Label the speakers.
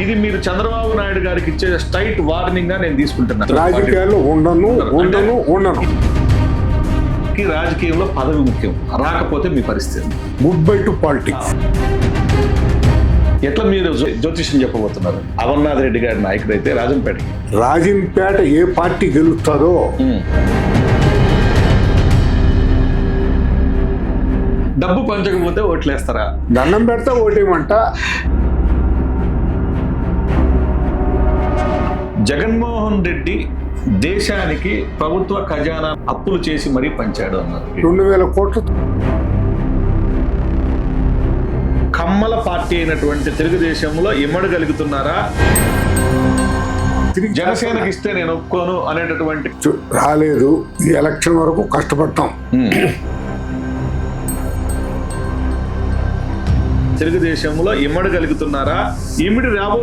Speaker 1: ఇది మీరు చంద్రబాబు నాయుడు గారికి ఇచ్చే స్ట్రైట్ వార్నింగ్ గా నేను తీసుకుంటున్నాను.
Speaker 2: రాజకీయాల్లో ఉండను.
Speaker 1: రాజకీయంలో పదవి ముఖ్యం, రాకపోతే మీ పరిస్థితి.
Speaker 2: Good bye to politics.
Speaker 1: ఎట్లా మీరు జ్యోతిష్యం చెప్పబోతున్నారు? అమర్నాథ్ రెడ్డి గారి నాయకుడు అయితే
Speaker 2: రాజంపేట ఏ పార్టీ గెలుస్తారో
Speaker 1: డబ్బు పంచకపోతే ఓట్లేస్తారా?
Speaker 2: దండం పెడతా ఓటేమంట.
Speaker 1: జగన్మోహన్ రెడ్డి దేశానికి ప్రభుత్వ ఖజానా అప్పులు చేసి మరీ పంచాడు అన్నారు.
Speaker 2: 2000 కోట్లు.
Speaker 1: కమ్మల పార్టీ అయినటువంటి తెలుగుదేశంలో ఇమ్మడగలుగుతున్నారా? జనసేనకి ఇస్తే నేను ఒప్పుకోను అనేటటువంటి
Speaker 2: రాలేదు. ఈ ఎలక్షన్ వరకు కష్టపడతాం.
Speaker 1: తెలుగుదేశంలో ఇమ్మడగలుగుతున్నారా? ఇమిడి రాబో